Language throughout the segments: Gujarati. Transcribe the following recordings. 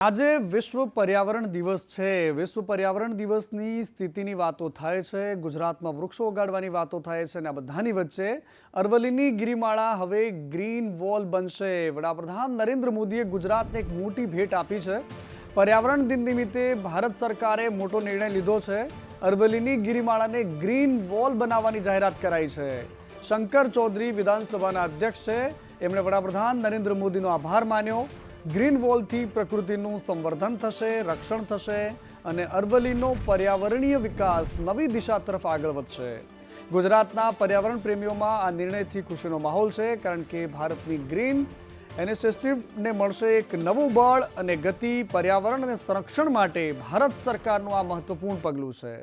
આજે વિશ્વ પર્યાવરણ દિવસ છે। વિશ્વ પર્યાવરણ દિવસની સ્થિતિની વાતો થાય છે, ગુજરાતમાં વૃક્ષો ઉગાડવાની વાતો થાય છે અને આ બધાની વચ્ચે અરવલ્લીની ગિરિમાળા હવે ગ્રીન વોલ બનશે। વડાપ્રધાન નરેન્દ્ર મોદીએ ગુજરાતને એક મોટી ભેટ આપી છે। પર્યાવરણ દિન નિમિત્તે ભારત સરકારે મોટો નિર્ણય લીધો છે। અરવલ્લીની ગિરિમાળાને ગ્રીન વોલ બનાવવાની જાહેરાત કરાઈ છે। શંકર ચૌધરી વિધાનસભાના અધ્યક્ષ છે, એમણે વડાપ્રધાન નરેન્દ્ર મોદીનો આભાર માન્યો। ગ્રીન વોલથી પ્રકૃતિનું સંવર્ધન થશે, રક્ષણ થશે અને અરવલ્લીનો પર્યાવરણીય વિકાસ નવી દિશા તરફ આગળ વધશે। ગુજરાતના પર્યાવરણ પ્રેમીઓમાં આ નિર્ણયથી ખુશીનો માહોલ છે, કારણ કે ભારતની ગ્રીન ઇનિશિયેટિવને મળશે એક નવું બળ અને ગતિ। પર્યાવરણ અને સંરક્ષણ માટે ભારત સરકારનું આ મહત્વપૂર્ણ પગલું છે।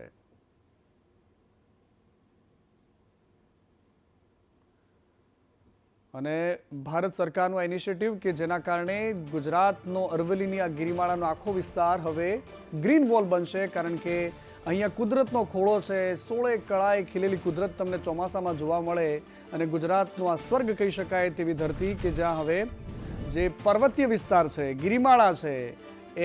અને ભારત સરકારનું આ ઇનિશિયેટિવ કે જેના કારણે ગુજરાતનો અરવલ્લીની આ ગિરિમાળાનો આખો વિસ્તાર હવે ગ્રીન વોલ બનશે, કારણ કે અહીંયા કુદરતનો ખોળો છે। 16 કળાએ ખીલેલી કુદરત તમને ચોમાસામાં જોવા મળે અને ગુજરાતનું આ સ્વર્ગ કહી શકાય તેવી ધરતી કે જ્યાં હવે જે પર્વતીય વિસ્તાર છે, ગિરિમાળા છે,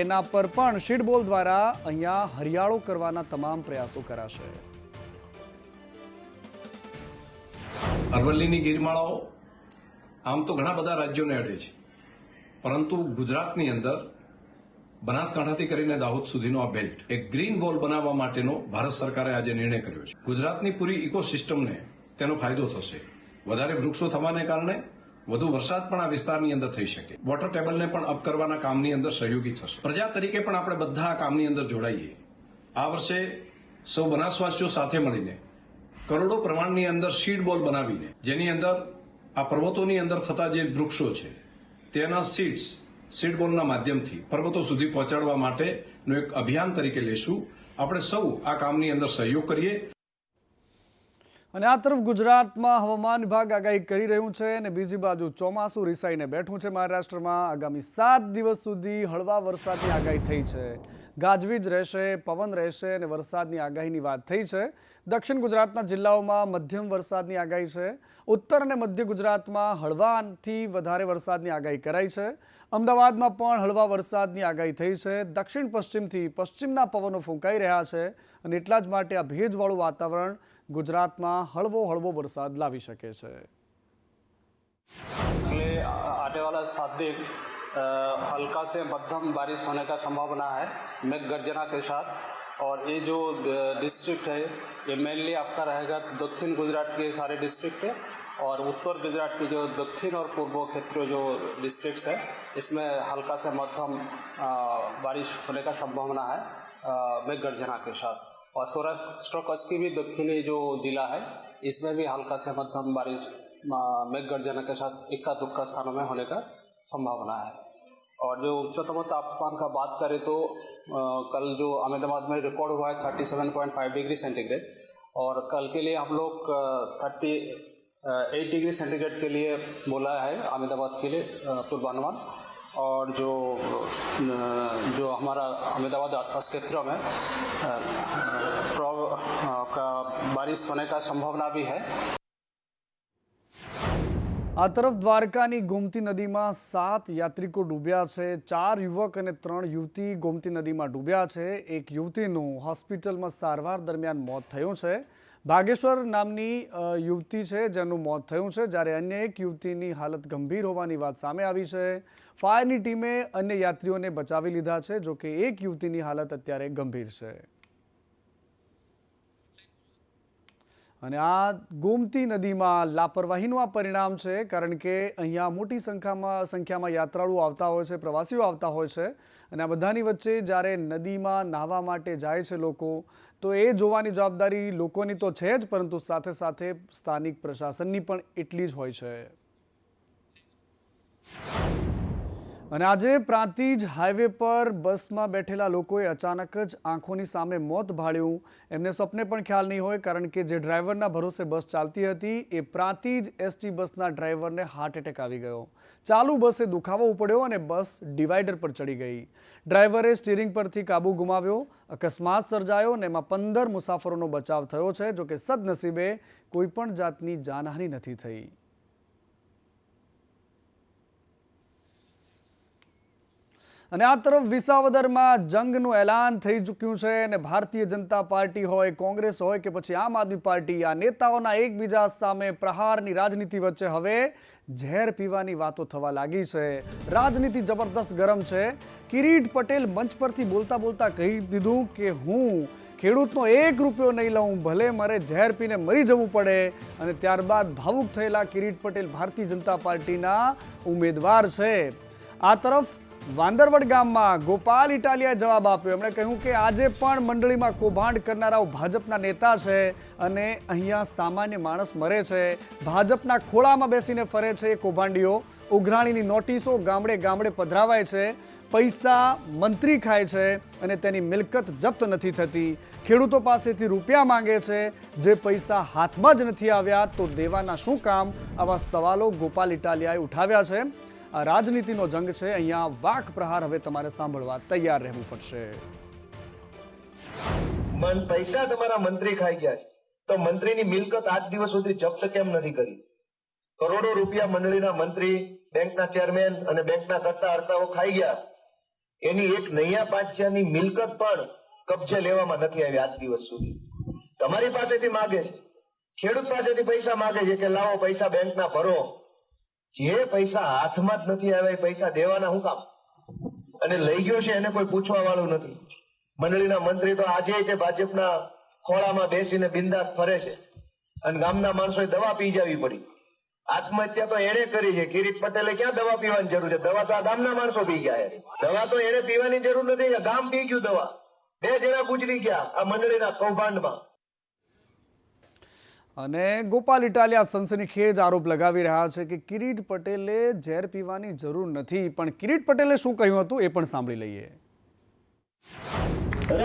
એના પર પણ શીડબોલ દ્વારા અહીંયા હરિયાળો કરવાના તમામ પ્રયાસો કરાશે। અરવલ્લીની ગિરિમાળાઓ આમ તો ઘણા બધા રાજ્યોને અડે છે, પરંતુ ગુજરાતની અંદર બનાસકાંઠાથી કરીને દાહોદ સુધીનો આ બેલ્ટ એક ગ્રીન વોલ બનાવવા માટેનો ભારત સરકારે આજે નિર્ણય કર્યો છે। ગુજરાતની પૂરી ઇકોસિસ્ટમને તેનો ફાયદો થશે। વધારે વૃક્ષો થવાને કારણે વધુ વરસાદ પણ આ વિસ્તારની અંદર થઈ શકે, વોટર ટેબલને પણ અપ કરવાના કામની અંદર સહયોગી થશે। પ્રજા તરીકે પણ આપણે બધા આ કામની અંદર જોડાઈએ। આ વર્ષે સૌ બનાસવાસીઓ સાથે મળીને કરોડો પ્રમાણની અંદર સીડ બોલ બનાવીને, જેની અંદર આ પર્વતોની અંદર થતા જે વૃક્ષો છે તેના સીડ બોલના માધ્યમથી પર્વતો સુધી પહોંચાડવા માટેનું એક અભિયાન તરીકે લેશું। આપણે સૌ આ કામની અંદર સહયોગ કરીએ। અને આ તરફ ગુજરાતમાં હવામાન વિભાગ આગાહી કરી રહ્યું છે અને બીજી બાજુ ચોમાસું રિસાઈને બેઠું છે। મહારાષ્ટ્રમાં આગામી 7 દિવસ સુધી હળવા વરસાદની આગાહી થઈ છે। ગાજવીજ રહેશે, પવન રહેશે અને વરસાદની આગાહીની વાત થઈ છે। દક્ષિણ ગુજરાતના જિલ્લાઓમાં મધ્યમ વરસાદની આગાહી છે। ઉત્તર અને મધ્ય ગુજરાતમાં હળવાથી વધારે વરસાદની આગાહી કરાઈ છે। અમદાવાદમાં પણ હળવા વરસાદની આગાહી થઈ છે। દક્ષિણ પશ્ચિમથી પશ્ચિમના પવનો ફૂંકાઈ રહ્યા છે અને એટલા જ માટે આ ભેજવાળું વાતાવરણ ગુજરાતમાં હળવો વરસાદ લાવી શકે છે। आने वाला 7 दिन हल्का से मध्यम बारिश होने का संभावना है, मेघ गर्जना के साथ। और ये जो डिस्ट्रिक्ट है ये मेनली आपका रहेगा दक्षिण गुजरात के सारे डिस्ट्रिक्ट है, और उत्तर गुजरात के जो दक्षिण और पूर्व क्षेत्रीय जो डिस्ट्रिक्ट्स है इसमें हल्का से मध्यम बारिश होने का संभावना है मेघ गर्जना के साथ। और सौराष्ट्र कच्छ की भी दक्षिणी जो जिला है इसमें भी हल्का से मध्यम बारिश मेघ गर्जना के साथ इक्का दुक्का स्थानों में होने का संभावना है। और जो उच्चतम तापमान का बात करें तो कल जो अहमदाबाद में रिकॉर्ड हुआ है 37.5 डिग्री सेंटीग्रेड, और कल के लिए हम लोग 38 डिग्री सेंटीग्रेड के लिए बोला है अहमदाबाद के लिए पूर्वानुमान। और जो हमारा अहमदाबाद आसपास क्षेत्रों में का बारिश होने का संभावना भी है। આ તરફ દ્વારકાની ગોમતી નદીમાં 7 યાત્રિકો ડૂબ્યા છે। 4 યુવક અને 3 યુવતી ગોમતી નદીમાં ડૂબ્યા છે। એક યુવતીનું હોસ્પિટલમાં સારવાર દરમિયાન મોત થયું છે। ભાગેશ્વર નામની યુવતી છે જેનું મોત થયું છે, જ્યારે અન્ય એક યુવતીની હાલત ગંભીર હોવાની વાત સામે આવી છે। ફાયરની ટીમે અન્ય યાત્રીઓને બચાવી લીધા છે, જોકે એક યુવતીની હાલત અત્યારે ગંભીર છે। અને આ ગોમતી નદીમાં લાપરવાહીનું આ પરિણામ છે, કારણ કે અહીંયા મોટી સંખ્યામાં યાત્રાળુઓ આવતા હોય છે, પ્રવાસીઓ આવતા હોય છે, અને આ બધાની વચ્ચે જ્યારે નદીમાં નાહવા માટે જાય છે લોકો, તો એ જોવાની જવાબદારી લોકોની તો છે જ, પરંતુ સાથે સાથે સ્થાનિક પ્રશાસનની પણ એટલી જ હોય છે। અને આજે પ્રાંતિજ હાઈવે પર બસમાં બેઠેલા લોકોએ અચાનક જ આંખોની સામે મોત ભાળ્યું। એમને સ્વપ્ને પણ ખ્યાલ નહીં હોય, કારણ કે જે ડ્રાઈવરના ભરોસે બસ ચાલતી હતી એ પ્રાંતિજ એસટી બસના ડ્રાઈવરને હાર્ટ એટેક આવી ગયો। ચાલુ બસે દુખાવો ઉપડ્યો અને બસ ડિવાઈડર પર ચડી ગઈ। ડ્રાઈવરે સ્ટીરિંગ પરથી કાબુ ગુમાવ્યો। અકસ્માત સર્જાયો અને એમાં 15 મુસાફરોનો બચાવ થયો છે, જોકે સદનસીબે કોઈપણ જાતની જાનહાનિ નથી થઈ। અને આ તરફ વિસાવદરમાં જંગનું એલાન થઈ ચૂક્યું છે અને ભારતીય જનતા પાર્ટી હોય, કોંગ્રેસ હોય કે પછી આમ આદમી પાર્ટી, આ નેતાઓના એકબીજા સામે પ્રહારની રાજનીતિ વચ્ચે હવે ઝેર પીવાની વાતો થવા લાગી છે. રાજનીતિ જબરદસ્ત ગરમ છે. કિરીટ પટેલ મંચ પરથી બોલતા બોલતા કહી દીધું કે હું ખેડૂતનો 1 રૂપિયો નહીં લઉં, ભલે મારે ઝેર પીને મરી જવું પડે. અને ત્યારબાદ ભાવુક થયેલા કિરીટ પટેલ ભારતીય જનતા પાર્ટીના ઉમેદવાર છે. આ તરફ વાંદરવડ ગામમાં ગોપાલ ઇટાલિયાએ જવાબ આપ્યો. એમણે કહ્યું કે આજે પણ મંડળીમાં કૌભાંડ કરનારાઓ ભાજપના નેતા છે અને અહીંયા સામાન્ય માણસ મરે છે. ભાજપના ખોળામાં બેસીને ફરે છે એ કૌભાંડીઓ. ઉઘરાણીની નોટિસો ગામડે ગામડે પધરાવાય છે, પૈસા મંત્રી ખાય છે અને તેની મિલકત જપ્ત નથી થતી. ખેડૂતો પાસેથી રૂપિયા માંગે છે, જે પૈસા હાથમાં જ નથી આવ્યા તો દેવાના શું કામ? આવા સવાલો ગોપાલ ઇટાલિયાએ ઉઠાવ્યા છે. આ રાજનીતિનો જંગ છે. અહીંયા વાક પ્રહાર હવે તમારે સાંભળવા તૈયાર રહેવું પડશે. પૈસા તમારા મંત્રી ખાઈ ગયા છે તો મંત્રીની મિલકત આજ દિવસ સુધી જપ્ત કેમ નથી કરી? કરોડો રૂપિયા મંડળીના મંત્રી, બેંકના ચેરમેન અને બેંકના કરતા હર્તાઓ ખાઈ ગયા. એની એક નૈયા પાંચિયાની મિલકત પણ કબજે લેવામાં નથી આવી આજ દિવસ સુધી. તમારી પાસેથી માગે છે, ખેડૂત પાસેથી પૈસા માગે છે કે લાવો પૈસા બેંકના ભરો. જે પૈસા હાથમાં જ નથી આવ્યા એ પૈસા દેવાના શું કામ? અને લઈ ગયો છે એને કોઈ પૂછવા વાળું નથી. મંડળીના મંત્રી તો આજે તે ભાજપના ખોળામાં બેસીને બિંદાસ ફરે છે અને ગામના માણસોએ દવા પી જવી પડી. આત્મહત્યા તો એને કરી છે. કિરીટ પટેલે ક્યાં દવા પીવાની જરૂર છે? દવા તો આ ગામના માણસો પી ગયા છે. દવા તો એને પીવાની જરૂર નથી, ગામ પી ગયું દવા. 2 જણા ગુજરી ગયા આ મંડળીના કૌભાંડમાં. અને ગોપાલ ઇટાલિયા સનસનીખેજ આરોપ લગાવી રહ્યા છે કે કિરીટ પટેલે ઝેર પીવાની જરૂર નથી. પણ કિરીટ પટેલે શું કહ્યું હતું એ પણ સાંભળી લઈએ.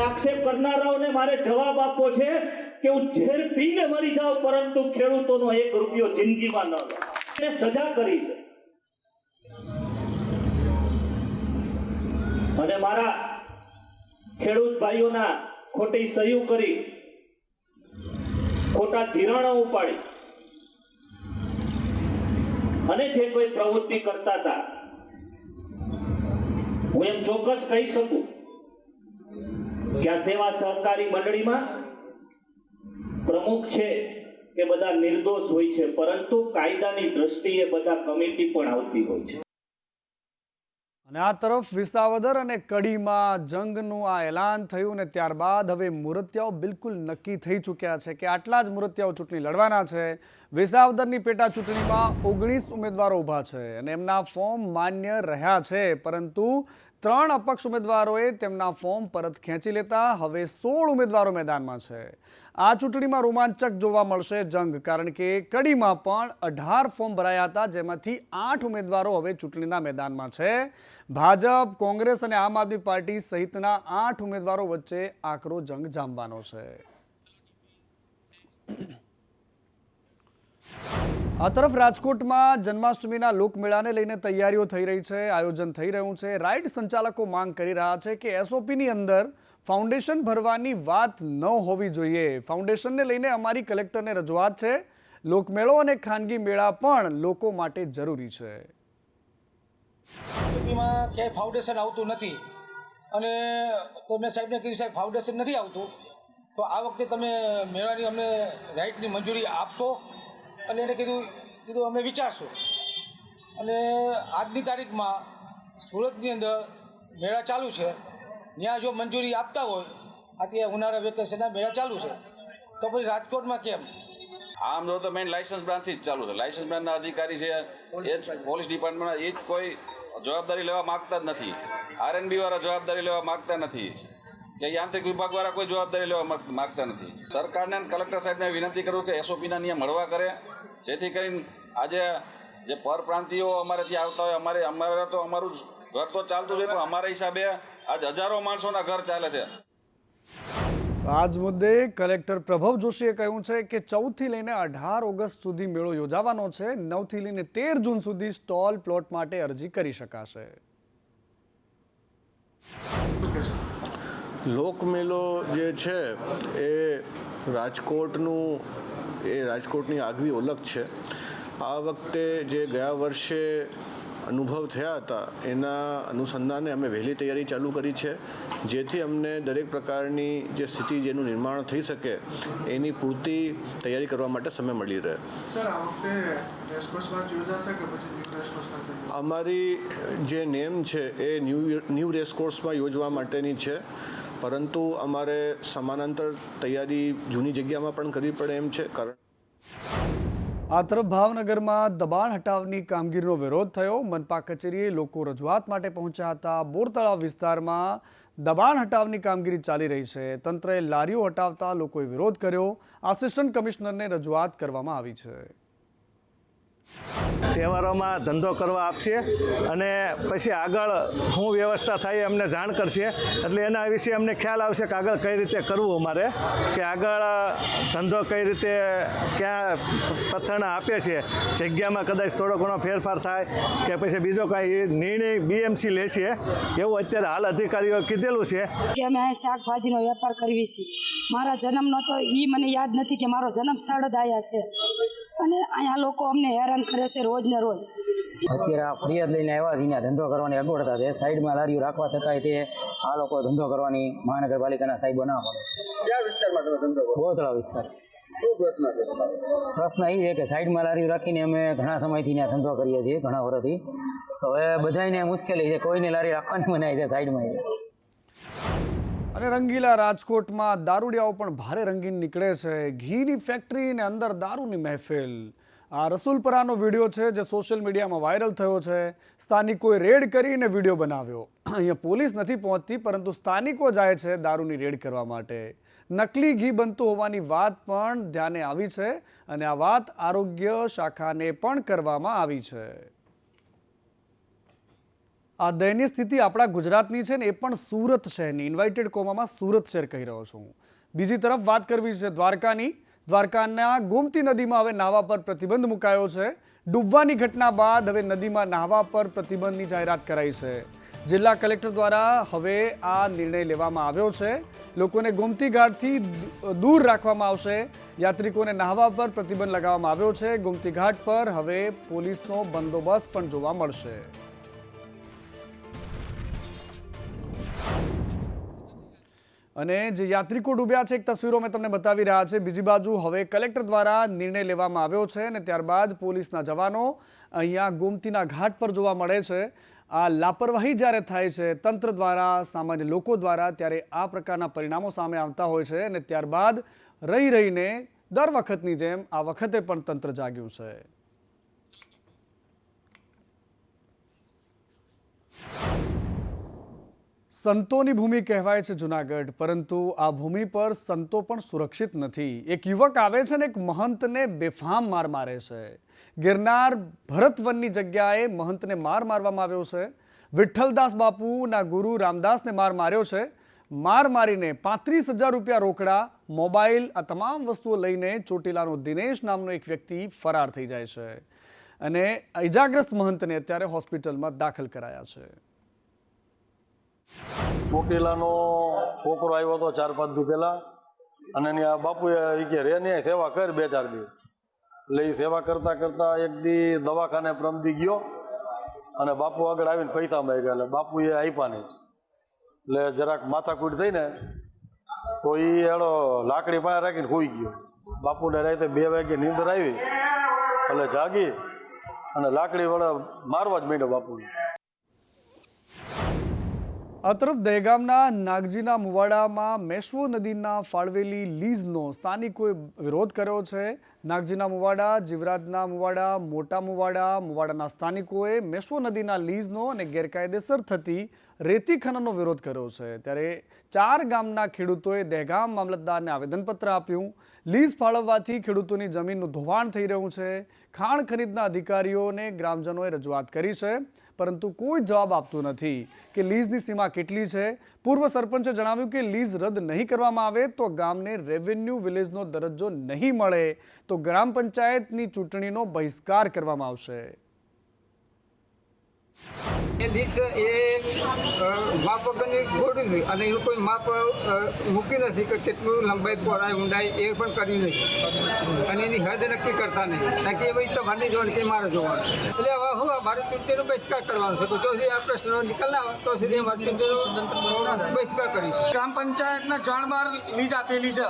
આક્ષેપ કરનારાઓને મારે જવાબ આપવો છે કે હું ઝેર પીને મરી જાઉં, પરંતુ ખેડૂતોનો 1 રૂપિયો જિંદગીમાં ન લઉં. એને સજા કરી છે અને મારા ખેડૂત ભાઈઓના ખોટી સહી કરી, ખોટા ધિરાણો ઉપાડી અને જે કોઈ પ્રવૃત્તિ કરતા હતા, હું એમ ચોક્કસ કહી શકું કે આ સેવા સહકારી મંડળીમાં પ્રમુખ છે એ બધા નિર્દોષ હોય છે, પરંતુ કાયદાની દ્રષ્ટિએ બધા કમિટી પણ આવતી હોય છે. અને આ તરફ વિસાવદર અને કડીમાં જંગનું આ એલાન થયું ને ત્યારબાદ હવે મૂર્તિયાઓ બિલકુલ નક્કી થઈ ચૂક્યા છે કે આટલા જ મૂર્તિયાઓ ચૂંટણી લડવાના છે. વિસાવદરની પેટા ચૂંટણીમાં 19 ઉમેદવારો ઊભા છે અને એમના ફોર્મ માન્ય રહ્યા છે, પરંતુ 3 અપક્ષ ઉમેદવારોએ તેમના ફોર્મ પરત ખેંચી લેતા હવે 16 ઉમેદવારો મેદાનમાં છે. આ ચૂંટણીમાં રોમાંચક જોવા મળશે જંગ, કારણ કે કડીમાં પણ 18 ફોર્મ ભરાયા હતા, જેમાંથી 8 ઉમેદવારો હવે ચૂંટણીના મેદાનમાં છે. ભાજપ, કોંગ્રેસ અને આમ આદમી પાર્ટી સહિતના 8 ઉમેદવારો વચ્ચે આકરો જંગ જામવાનો છે. આ તરફ રાજકોટમાં જન્માષ્ટમીના લોકમેળાને લઈને તૈયારીઓ થઈ રહી છે, આયોજન થઈ રહ્યું છે. રાઇડ સંચાલકો માંગ કરી રહ્યા છે કે એસઓપીની અંદર ફાઉન્ડેશન ભરવાની વાત ન હોવી જોઈએ. ફાઉન્ડેશનને લઈને અમારી કલેક્ટરને રજૂઆત છે. લોકમેળો અને ખાનગી મેળા પણ લોકો માટે જરૂરી છે. એસઓપીમાં ક્યાંય ફાઉન્ડેશન આવતું નથી અને તો મેં સાહેબને કીધું, સાહેબ ફાઉન્ડેશન નથી આવતું તો આ વખતે તમે મેળાની અમને રાઇટની મંજૂરી આપશો? અને એને કીધું અમે વિચારશું. અને આજની તારીખમાં સુરતની અંદર મેળા ચાલુ છે, ત્યાં જો મંજૂરી આપતા હોય, અત્યારે ઉનાળા વેકેશનના મેળા ચાલુ છે, તો પછી રાજકોટમાં કેમ? આમ જો તો મેઇન લાયસન્સ બ્રાન્ચથી જ ચાલુ છે. લાયસન્સ બ્રાન્ચના અધિકારી છે એ જ પોલીસ ડિપાર્ટમેન્ટ, એ જ કોઈ જવાબદારી લેવા માગતા જ નથી. આરએનબી વાળા જવાબદારી લેવા માગતા નથી કે યાંત્રિક વિભાગ વાળા કોઈ જવાબદારી લેવા માગતા નથી. સરકારને અને કલેક્ટર સાહેબને વિનંતી કરું કે એસઓપીના નિયમ હળવા કરે, જેથી કરીને આજે જે પરપ્રાંતિયો અમારે ત્યાં આવતા હોય, અમારે તો અમારું ઘર તો ચાલતું જ હોય, પણ અમારા હિસાબે આજ હજારો માણસોના ઘર ચાલે છે. આજ મુદ્દે કલેક્ટર પ્રભવ જોશીએ કહ્યું છે કે 14 થી લઈને 18 ઓગસ્ટ સુધી મેળો યોજાવાનો છે. 9 થી લઈને 13 જૂન સુધી સ્ટોલ પ્લોટ માટે અરજી કરી શકાશે. લોકમેળો જે છે એ રાજકોટની આગવી ઓળખ છે. આ વખતે જે ગયા વર્ષે અનુભવ થયા હતા એના અનુસંધાને અમે વહેલી તૈયારી ચાલુ કરી છે, જેથી અમને દરેક પ્રકારની જે સ્થિતિ જેનું નિર્માણ થઈ શકે એની પૂરતી તૈયારી કરવા માટે સમય મળી રહે. અમારી જે નેમ છે એ ન્યૂ રેસકોર્સમાં યોજવા માટેની છે, પરંતુ અમારે સમાંતર તૈયારી જૂની જગ્યામાં પણ કરવી પડે એમ છે. કારણ આ તરફ ભાવનગરમાં દબાણ હટાવની કામગીરીનો વિરોધ થયો. મનપા કચેરીએ લોકો રજૂઆત માટે પહોંચ્યા હતા. બોર તળાવ વિસ્તારમાં દબાણ હટાવની કામગીરી ચાલી રહી છે. તંત્રએ લારીઓ હટાવતા લોકોએ વિરોધ કર્યો. આસિસ્ટન્ટ કમિશનરને રજૂઆત કરવામાં આવી છે. તહેવારોમાં ધંધો કરવા આપશે અને પછી આગળ શું વ્યવસ્થા થાય અમને જાણ કરશે, એટલે એના વિશે અમને ખ્યાલ આવશે કે આગળ કઈ રીતે કરવું અમારે, કે આગળ ધંધો કઈ રીતે ક્યાં પથ્થરના આપે છે, જગ્યામાં કદાચ થોડો ઘણો ફેરફાર થાય કે પછી બીજો કાંઈ નિર્ણય બીએમસી લેશે એવું અત્યારે હાલ અધિકારીઓ કીધેલું છે. કે અમે અહીંયા શાકભાજીનો વેપાર કરવી છીએ. મારા જન્મનો તો એ મને યાદ નથી કે મારો જન્મ સ્થળ જ અહીંયા છે, અને અહીંયા લોકો અમને હેરાન કરે છે રોજ ને રોજ. અત્યારે આ ફરિયાદ લઈને આવ્યા છે, ધંધો કરવાની અગવડતા છે. સાઈડમાં લારીઓ રાખવા છતાંય તે આ લોકો ધંધો કરવાની મહાનગરપાલિકાના સાહેબો ના પડે. કયા વિસ્તારમાં તમે ધંધો કરો? બોરતળાવ વિસ્તાર. શું પ્રશ્ન છે? પ્રશ્ન એ છે કે સાઈડમાં લારીઓ રાખીને અમે ઘણા સમયથી ત્યાં ધંધો કરીએ છીએ, ઘણા વર્ષથી. તો હવે બધાને મુશ્કેલી છે, કોઈને લારી રાખવાની મનાય છે સાઈડમાં. અને રંગીલા રાજકોટમાં દારૂડિયાઓ પણ ભારે રંગીન નીકળે છે. ઘીની ફેક્ટરી ને અંદર દારૂની મહેફિલ. આ રસુલપરાનો વિડીયો છે જે સોશિયલ મીડિયામાં વાયરલ થયો છે. સ્થાનિકોએ રેડ કરીને વિડીયો બનાવ્યો. અહીંયા પોલીસ નથી પહોંચતી, પરંતુ સ્થાનિકો જાય છે દારૂની રેડ કરવા માટે. નકલી ઘી બનતું હોવાની વાત પણ ધ્યાને આવી છે, અને આ વાત આરોગ્ય શાખાને પણ કરવામાં આવી છે. આ દયનીય સ્થિતિ આપણા ગુજરાતની છે ને, એ પણ સુરત શહેરની. ઇન્વાઇટેડ કોમામાં સુરત શહેર કહી રહ્યો છું. બીજી તરફ વાત કરવી છે દ્વારકાની. દ્વારકાના ગોમતી નદીમાં હવે નાહવા પર પ્રતિબંધ મુકાયો છે. ડૂબવાની ઘટના બાદ હવે નદીમાં નાહવા પર પ્રતિબંધની જાહેરાત કરાઈ છે. જિલ્લા કલેક્ટર દ્વારા હવે આ નિર્ણય લેવામાં આવ્યો છે. લોકોને ગોમતી ઘાટથી દૂર રાખવામાં આવશે. યાત્રિકોને નાહવા પર પ્રતિબંધ લગાવવામાં આવ્યો છે. ગોમતી ઘાટ પર હવે પોલીસનો બંદોબસ્ત પણ જોવા મળશે. અને જે યાત્રિકો ડૂબ્યા છે, એક તસવીરો મેં તમને બતાવી રહ્યા છે. બીજી બાજુ હવે કલેક્ટર દ્વારા નિર્ણય લેવામાં આવ્યો છે, અને ત્યારબાદ પોલીસના જવાનો અહીંયા ગોમતીના ઘાટ પર જોવા મળે છે. આ લાપરવાહી જ્યારે થાય છે તંત્ર દ્વારા, સામાન્ય લોકો દ્વારા, ત્યારે આ પ્રકારના પરિણામો સામે આવતા હોય છે. અને ત્યારબાદ રહીને દર વખતની જેમ આ વખતે પણ તંત્ર જાગ્યું છે. સંતોની ભૂમિ કહેવાય છે જૂનાગઢ, પરંતુ આ ભૂમિ પર સંતો પણ સુરક્ષિત નથી. એક યુવક આવે છે ને એક મહંતને બેફામ માર મારે છે. ગિરનાર ભરતવનની જગ્યાએ મહંતને માર મારવામાં આવ્યો છે. વિઠ્ઠલદાસ બાપુના ગુરુ રામદાસને માર માર્યો છે. માર મારીને 35,000 રૂપિયા રોકડા, મોબાઈલ, આ તમામ વસ્તુઓ લઈને ચોટીલાનો દિનેશ નામનો એક વ્યક્તિ ફરાર થઈ જાય છે. અને ઇજાગ્રસ્ત મહંતને અત્યારે હોસ્પિટલમાં દાખલ કરાયા છે. ચોટીલાનો છોકરો આવ્યો હતો 4-5 દી પહેલાં, અને એની આ બાપુએ કે રે ને સેવા કર 2-4 દી. એટલે એ સેવા કરતાં કરતાં એક દી દવાખાને પ્રમદી ગયો, અને બાપુ આગળ આવીને પૈસા માંગ્યા. એટલે બાપુએ આપ્યા નહીં. એટલે જરાક માથાકૂટ થઈ ને તો એ એનો લાકડી પાસે રાખીને સૂઈ ગયો. બાપુને રાતે 2 વાગે નીંદર આવી, એટલે જાગી અને લાકડી વડે મારવા જ માંડ્યો બાપુને. આ તરફ દહેગામના નાગજીના મુવાડામાં મેશ્વો નદીના ફાળવેલી લીઝનો સ્થાનિકોએ વિરોધ કર્યો છે. નાગજીના મુવાડા, જીવરાજના મુવાડા, મોટા મુવાડાના સ્થાનિકોએ મેશ્વો નદીના લીઝનો અને ગેરકાયદેસર થતી રેતી ખનનનો વિરોધ કર્યો છે. ત્યારે 4 ગામના ખેડૂતોએ દહેગામ મામલતદારને આવેદનપત્ર આપ્યું. લીઝ ફાળવવાથી ખેડૂતોની જમીનનું ધોવાણ થઈ રહ્યું છે. ખાણ ખરીદના અધિકારીઓને ગ્રામજનોએ રજૂઆત કરી છે, પરંતુ કોઈ જવાબ આપતું નથી કે લીઝની સીમા કેટલી છે. પૂર્વ સરપંચે જણાવ્યું કે લીઝ રદ નહીં કરવામાં આવે તો ગામને રેવન્યુ વિલેજનો દરજ્જો નહીં મળે તો ગ્રામ પંચાયતની ચૂંટણીનો બહિષ્કાર કરવામાં આવશે. એ લીસ્ટ એ માપ વગરની ગોળી છે અને એનું કોઈ માપ મૂકી નથી કે કેટલું લંબાઈ પહોળાઈ ઊંડાઈ એ પણ કર્યું નહીં અને એની હદ નક્કી કરતા નહીં કારણ કે એ ભાઈ તમારે જોવાનું કે મારે જોવાનું એટલે હવે હું મારે ચૂંટણીનો બહિષ્કાર કરવાનો છે તો સુધી આ પ્રશ્નનો નિકાલ ના આવે તો સુધી અમારે ચૂંટણીનો બહિષ્કાર કરીશું. ગ્રામ પંચાયતના 4-12 લીજ આપેલી છે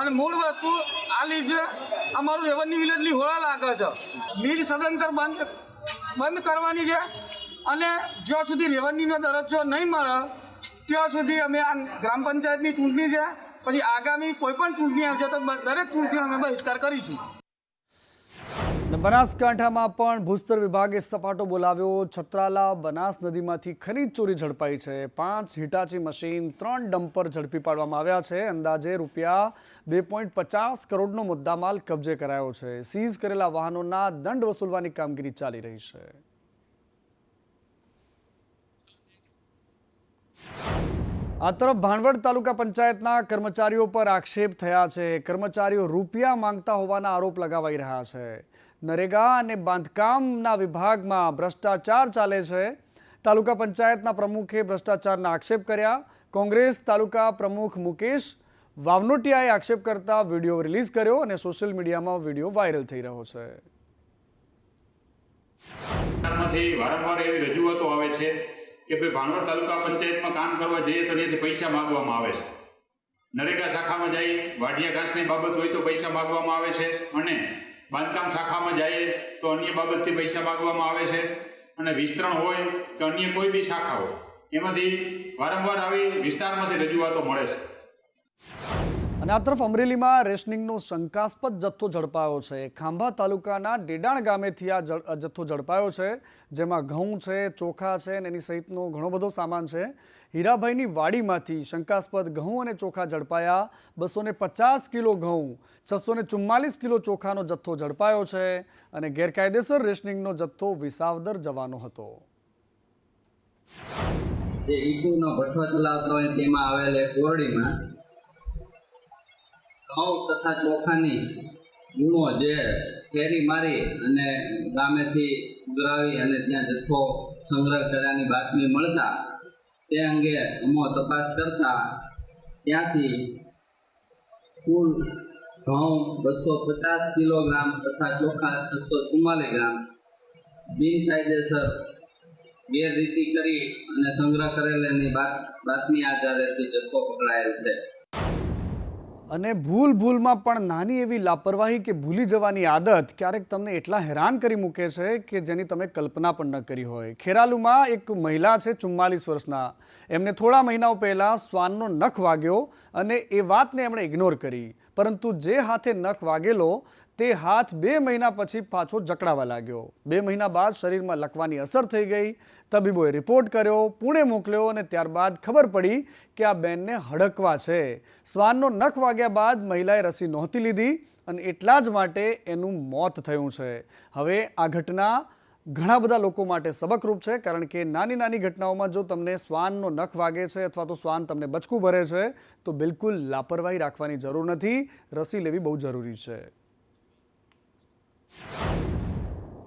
અને મૂળ વસ્તુ આ લીજ અમારું રેવન્યુ વિલેજની હોળા લાગે છે. લીજ સદંતર બંધ કરવાની છે અને જ્યાં સુધી રેવન્યુનો દરજ્જો નહીં મળે ત્યાં સુધી અમે આ ગ્રામ પંચાયતની ચૂંટણી છે, પછી આગામી કોઈ પણ ચૂંટણી આવશે તો દરેક ચૂંટણીનો અમે બહિષ્કાર કરીશું. બનાસકાંઠામાં પણ ભૂસ્તર વિભાગે સપાટો બોલાવ્યો. છત્રાલા બનાસ નદીમાંથી ખનીજ ચોરી ઝડપાઈ છે. 5 હિટાચી મશીન, 3 ડમ્પર ઝડપી પાડવામાં આવ્યા છે. અંદાજે રૂપિયા 2.50 કરોડનો મુદ્દામાલ કબજે કરાયો છે. સીઝ કરેલા વાહનોના દંડ વસૂલવાની કામગીરી ચાલી રહી છે. આ તરફ ભાણવડ તાલુકા પંચાયતના કર્મચારીઓ પર આક્ષેપ થયા છે. કર્મચારીઓ રૂપિયા માંગતા હોવાના આરોપ લગાવાઈ રહ્યા છે. નરેગા અને બાંધકામના વિભાગમાં ભ્રષ્ટાચાર ચાલે છે. તાલુકા પંચાયતના પ્રમુખે ભ્રષ્ટાચારના આક્ષેપ કર્યા. કોંગ્રેસ તાલુકા પ્રમુખ મુકેશ વાવનોટિયાએ આક્ષેપ કરતા વિડીયો રિલીઝ કર્યો અને સોશિયલ મીડિયામાં વિડીયો વાયરલ થઈ રહ્યો છે. વારંવાર એવી રજૂઆતો આવે છે કે ભાઈ ભાણવડ તાલુકા પંચાયતમાં કામ કરવા જઈએ તો ત્યાંથી પૈસા માગવામાં આવે છે. નરેગા શાખામાં જઈએ, વાઢિયા ઘાસની બાબત હોય તો પૈસા માગવામાં આવે છે અને બાંધકામ શાખામાં જઈએ તો અન્ય બાબતથી પૈસા માગવામાં આવે છે અને વિસ્તરણ હોય કે અન્ય કોઈ બી શાખા હોય એમાંથી વારંવાર આવી વિસ્તારમાંથી રજૂઆતો મળે છે. અને આ તરફ અમરેલીમાં રેશનિંગનો શંકાસ્પદ જથ્થો ઝડપાયો છે. ખાંભા તાલુકાના ડેડાણ ગામેથી આ જથ્થો ઝડપાયો છે, જેમાં ઘઉં છે, ચોખા છે અને એની સહિતનો ઘણો બધો સામાન છે. હીરાભાઈની વાડીમાંથી શંકાસ્પદ ઘઉં અને ચોખા ઝડપાયા. 250 કિલો ઘઉં, 644 કિલો ચોખાનો જથ્થો ઝડપાયો છે અને ગેરકાયદેસર રેશનિંગનો જથ્થો વિસાવદર જવાનો હતો. જે ઈટુનો ભઠ્ઠો ચલાવતો હોય તેમાં આવેલ એક ઓરડીમાં ઘઉં તથા ચોખાની ગુણો જે ફેરી મારી અને ગામેથી ઉઘરાવી અને ત્યાં જથ્થો સંગ્રહ કર્યાની બાતમી મળતા તે અંગે અમો તપાસ કરતા ત્યાંથી કુલ ઘઉં 250 કિલોગ્રામ તથા ચોખા 644 ગ્રામ બિનકાયદેસર ગેરરીતિ કરી અને સંગ્રહ કરેલાની બાતમી આધારેથી જથ્થો પકડાયેલ છે. અને ભૂલમાં પણ નાની એવી લાપરવાહી કે ભૂલી જવાની આદત ક્યારેક તમને એટલા હેરાન કરી મૂકે છે કે જેની તમે કલ્પના પણ ન કરી હોય. ખેરાલુમાં એક મહિલા છે 44 વર્ષના. એમને થોડા મહિનાઓ પહેલાં શ્વાનનો નખ વાગ્યો અને એ વાતને એમણે ઇગ્નોર કરી, પરંતુ જે હાથે નખ વાગેલો તે હાથ 2 મહિના પછી પાછો જકડાવા લાગ્યો. 2 મહિના બાદ શરીરમાં લકવાની અસર થઈ ગઈ. તબીબોએ રિપોર્ટ કર્યો, પુણે મોકલ્યો અને ત્યારબાદ ખબર પડી કે આ બેનને હડકવા છે. શ્વાનનો નખ વાગ્યા બાદ મહિલાએ રસી નહોતી લીધી અને એટલા જ માટે એનું મોત થયું છે. હવે આ ઘટના ઘણા બધા લોકો માટે સબકરૂપ છે, કારણ કે નાની નાની ઘટનાઓમાં જો તમને શ્વાનનો નખ વાગે છે અથવા તો શ્વાન તમને બચકું ભરે છે તો બિલકુલ લાપરવાહી રાખવાની જરૂર નથી. રસી લેવી બહુ જરૂરી છે.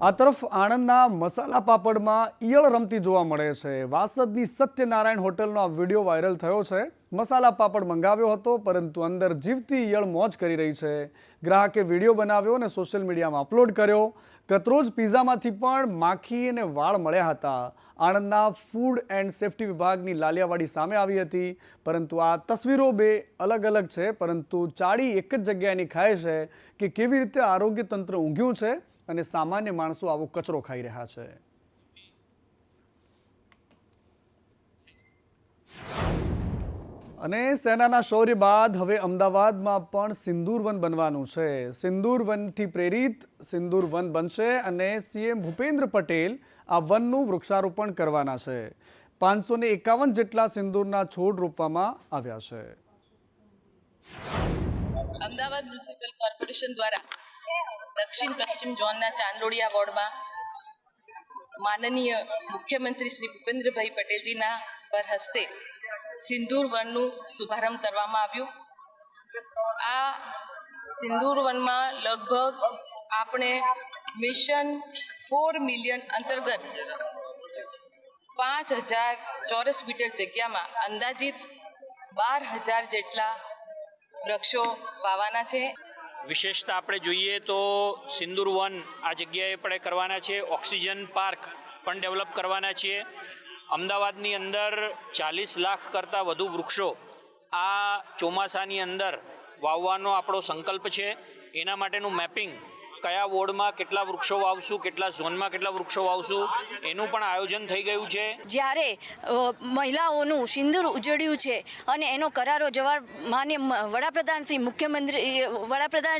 આ તરફ આણંદના મસાલા પાપડમાં ઈયળ રમતી જોવા મળે છે. વાસદની સત્યનારાયણ હોટલનો આ વિડીયો વાયરલ થયો છે. મસાલા પાપડ મંગાવ્યો હતો, પરંતુ અંદર જીવતી ઈયળ મોજ કરી રહી છે. ગ્રાહકે વિડીયો બનાવ્યો અને સોશિયલ મીડિયામાં અપલોડ કર્યો. કતરોજ પિઝામાંથી પણ માખી અને વાળ મળ્યા હતા. આણંદના ફૂડ એન્ડ સેફ્ટી વિભાગની લાલિયાવાડી સામે આવી હતી, પરંતુ આ તસવીરો બે અલગ અલગ છે, પરંતુ ચાડી એક જ જગ્યાએની ખાય છે કે કેવી રીતે આરોગ્ય તંત્ર ઊંઘ્યું છે અને સામાન્ય માણસો આવો કચરો ખાઈ રહ્યા છે. અને સેનાના શૌર્ય બાદ હવે અમદાવાદમાં પણ સિંદૂર વન બનવાનું છે. સિંદૂર વનથી પ્રેરિત સિંદૂર વન બનશે અને સીએમ ભૂપેન્દ્ર પટેલ આ વનનું વૃક્ષારોપણ કરવાના છે. 551 જેટલા સિંદૂરના છોડ રોપવામાં આવ્યા છે. અમદાવાદ મ્યુનિસિપલ કોર્પોરેશન દ્વારા દક્ષિણ પશ્ચિમ ઝોનના ચાંદલોડિયા વોર્ડમાં માનનીય મુખ્યમંત્રી શ્રી ભૂપેન્દ્રભાઈ પટેલજીના પર હસ્તે સિંદૂર વનનું શુભારંભ કરવામાં આવ્યું. આ સિંદૂર વનમાં લગભગ આપણે મિશન 4 મિલિયન અંતર્ગત 5,000 ચોરસ મીટર જગ્યામાં અંદાજિત 12,000 જેટલા વૃક્ષો વાવવાના છે. વિશેષતા આપણે જોઈએ તો સિંદૂર વન આ જગ્યાએ આપણે કરવાના છે. ઓક્સિજન પાર્ક પણ ડેવલપ કરવાના છીએ. અમદાવાદની અંદર 40 લાખ કરતાં વધુ વૃક્ષો આ ચોમાસાની અંદર વાવવાનો આપણો સંકલ્પ છે. એના માટેનું મેપિંગ, કયા વોર્ડમાં કેટલા વૃક્ષો વાવશું, કેટલા ઝોનમાં કેટલા વૃક્ષો વાવશું, એનું પણ આયોજન થઈ ગયું છે. જ્યારે મહિલાઓનું સિંદૂર ઉજળ્યું છે અને એનો કરારો જવાબ માન્ય વડાપ્રધાન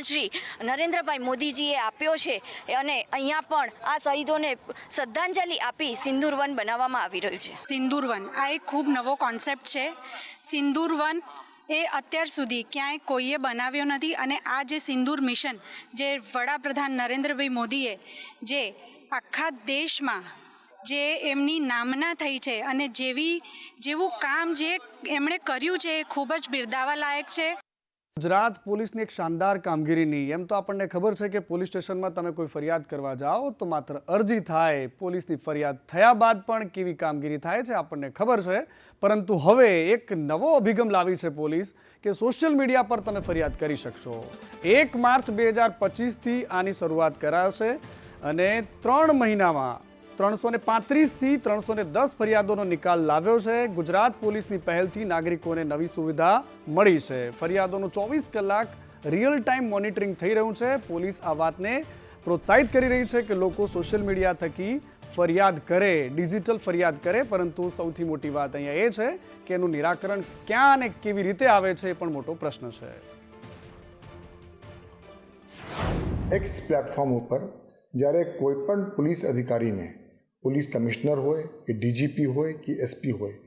શ્રી નરેન્દ્રભાઈ મોદીજીએ આપ્યો છે અને અહીંયા પણ આ શહીદોને શ્રદ્ધાંજલિ આપી સિંદૂર વન બનાવવામાં આવી રહ્યું છે. સિંદૂર વન આ એક ખૂબ નવો કોન્સેપ્ટ છે. સિંદૂર વન એ અત્યાર સુધી ક્યાંય કોઈએ બનાવ્યો નથી અને આ જે સિંદૂર મિશન જે વડાપ્રધાન નરેન્દ્રભાઈ મોદીએ જે આખા દેશમાં જે એમની નામના થઈ છે અને જેવું કામ જે એમણે કર્યું છે એ ખૂબ જ બિરદાવવા લાયક છે. ગુજરાત પોલીસની એક શાનદાર કામગીરીની એમ તો આપણને ખબર છે કે પોલીસ સ્ટેશનમાં તમે કોઈ ફરિયાદ કરવા જાઓ તો માત્ર અરજી થાય. પોલીસની ફરિયાદ થયા બાદ પણ કેવી કામગીરી થાય છે આપણને ખબર છે, પરંતુ હવે એક નવો અભિગમ લાવી છે પોલીસ કે સોશિયલ મીડિયા પર તમે ફરિયાદ કરી શકશો. 1 માર્ચ 2025થી આની શરૂઆત કરાશે અને 3 મહિનામાં 335થી 310 ફરિયાદોનો નિકાલ લાવ્યો છે. ગુજરાત પોલીસની પહેલથી નાગરિકોને નવી સુવિધા મળી છે. ફરિયાદોનું 24 કલાક રિયલ ટાઈમ મોનિટરિંગ થઈ રહ્યું છે. પોલીસ આ વાતને પ્રોત્સાહિત કરી રહી છે કે લોકો સોશિયલ મીડિયા થકી ફરિયાદ કરે, ડિજિટલ ફરિયાદ કરે, પરંતુ સૌથી મોટી વાત અહીંયા એ છે કે એનું નિરાકરણ ક્યાં અને કેવી રીતે આવે છે એ પણ મોટો પ્રશ્ન છે. એક્સ પ્લેટફોર્મ ઉપર જ્યારે કોઈ પણ પોલીસ અધિકારીને, પોલીસ કમિશનર હોય કે ડીજીપી હોય કે એસપી હોય,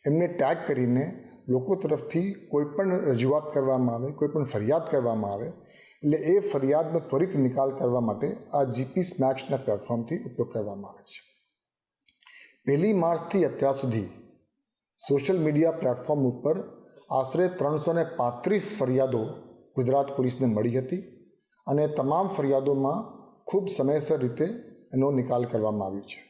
એમને ટેગ કરીને લોકો તરફથી કોઈ પણ રજૂઆત કરવામાં આવે, કોઈ પણ ફરિયાદ કરવામાં આવે, એટલે એ ફરિયાદનો ત્વરિત નિકાલ કરવા માટે આ જીપી સ્મેક્સના પ્લેટફોર્મથી ઉપયોગ કરવામાં આવે છે. 1 માર્ચથી અત્યાર સુધી સોશિયલ મીડિયા પ્લેટફોર્મ ઉપર આશરે 335 ફરિયાદો ગુજરાત પોલીસને મળી હતી અને તમામ ફરિયાદોમાં ખૂબ સમયસર રીતે એનો નિકાલ કરવામાં આવ્યો છે.